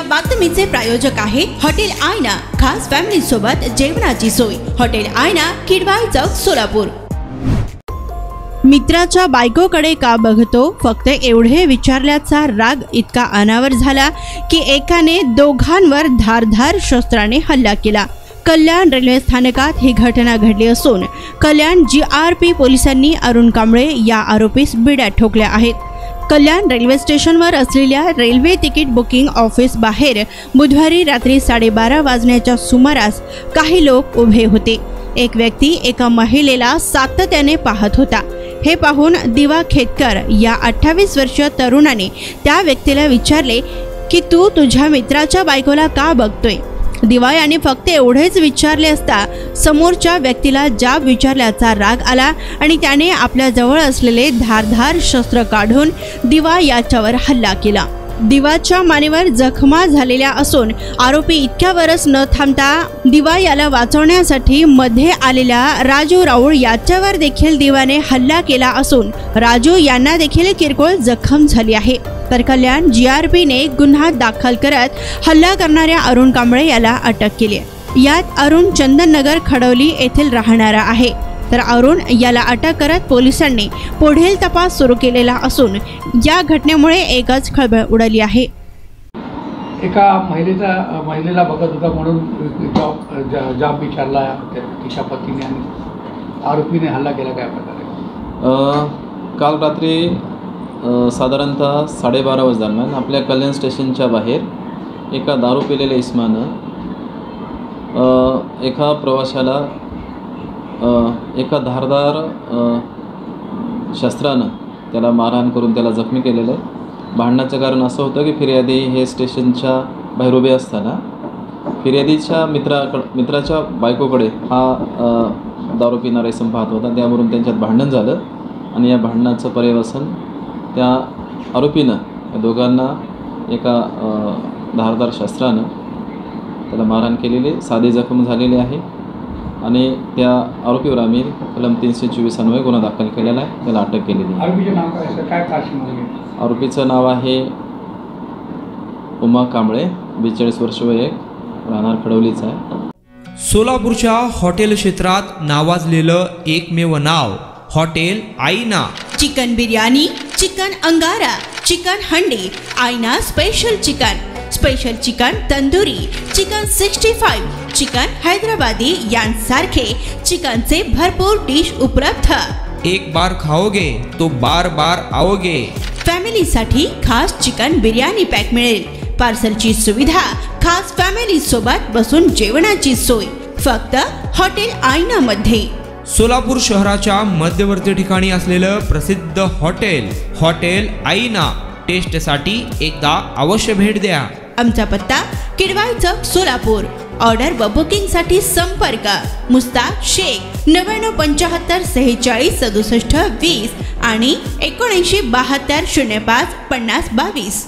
बातमीचे प्रायोजक आहे हॉटेल आयना, खास फॅमिली सोबत जेवणाची सोय। हॉटेल आयना, किडवाई चौक, सोलापूर। मित्राच्या बायकोकडे का बघतो, फक्त एवढे विचारल्याचा राग इतका अनावर झाला की एकाने दोघांवर धारधार शस्त्राने हल्ला केला। कल्याण रेल्वे स्थानकात ही घटना घडली असून कल्याण GRP पोलिसांनी अरुण कांबळे या आरोपीस बिड्या ठोकल्या आहेत। कल्याण रेल्वे स्टेशनवर असलेल्या रेल्वे तिकीट बुकिंग ऑफिस बाहेर बुधवारी रात्री 12:30 वाजण्याच्या सुमारास काही लोक उभे होते। एक व्यक्ती एका महिलेला सातत्याने पाहत होता। हे पाहून दिवा खेतकर या 28 वर्षीय तरुणाने त्या व्यक्तीला विचारले की तू तुझ्या मित्राच्या बायकोला का बघतोय। दिवा याने फक्त एवढेच विचारले असता समोरच्या व्यक्तीला जाब विचारल्याचा राग आला आणि त्याने आपल्या जवळ असलेले धारधार शस्त्र काढून दिवा याच्यावर हल्ला केला। दिवाच्या मानेवर जखमा झालेल्या असून आरोपी इतक्यावरच न थांबता दिवा याला वाचवण्यासाठी मध्ये आलेल्या राजू राऊळ याच्यावर देखील दिवाने हल्ला केला असून राजू यांना देखील किरकोळ जखम झाली आहे। तर कल्याण GRP ने गुन्हा दाखल करत हल्ला करणाऱ्या अरुण कांबळे याला अटक केली। यात अरुण चंदननगर खडवली येथील राहणारा आहे। तर अरुण याला अटक करत पोलिसांनी पुढील तपास सुरू केलेला असून या घटनेमुळे एकच खळबळ उडाली आहे। एका महिलेला बघत होता म्हणून जाब विचारला तिच्या पतीने आणि आरोपीने हल्ला केला। काय प्रकारे काल रात्री साधारणतः 12:30 वाजता आपल्या कल्याण स्टेशनच्या बाहेर एका दारू पिलेल्या इसमानं एका प्रवाशाला एका धारदार शस्त्रानं त्याला मारहाण करून त्याला जखमी केलेलं आहे। भांडणाचं कारण असं होतं की फिर्यादी हे स्टेशनच्या बाहेर उभे असताना फिर्यादीच्या मित्राच्या बायकोकडे हा दारू पिणारा इसम पाहत होता। त्यावरून त्यांच्यात भांडण झालं आणि या भांडणाचं पर्यवसन त्या आरोपीनं या दोघांना एका धारदार शस्त्रानं त्याला मारहाण केलेली, साधी जखम झालेली आहे आणि त्या आरोपीवर आम्ही कलम 324 अन्वये गुन्हा दाखल केलेला आहे। त्याला अटक केलेली आहे। आरोपीचं नाव आहे उमा कांबळे, 42 वर्ष वय, राहणार खडवलीच आहे। सोलापूरच्या हॉटेल क्षेत्रात नावाजलेलं एकमेव नाव हॉटेल आईना। चिकन बिर्याणी, चिकन अंगारा, चिकन हंडी, आईना special chicken, special chicken tandoori, chicken 65, chicken Hyderabadi यांसारखे चिकनचे भरपूर डिश उपलब्ध। एक बार खाओगे तो बार बार आओगे। फॅमिलीसाठी खास चिकन बिर्याणी पॅक मिळेल। पार्सलची सुविधा, खास फॅमिली सोबत बसून जेवणाची सोय फक्त हॉटेल आईना मध्ये। सोलापूर शहराच्या मध्यवर्ती ठिकाणी असलेलं प्रसिद्ध हॉटेल आईना टेस्टसाठी एकदा अवश्य भेट द्या। आमचा पत्ता किडवाई चौक, सोलापूर। ऑर्डर व बुकिंग साठी संपर्क मुस्ताक शेख 9975 46 67 20 आणि 7972 05 50 22।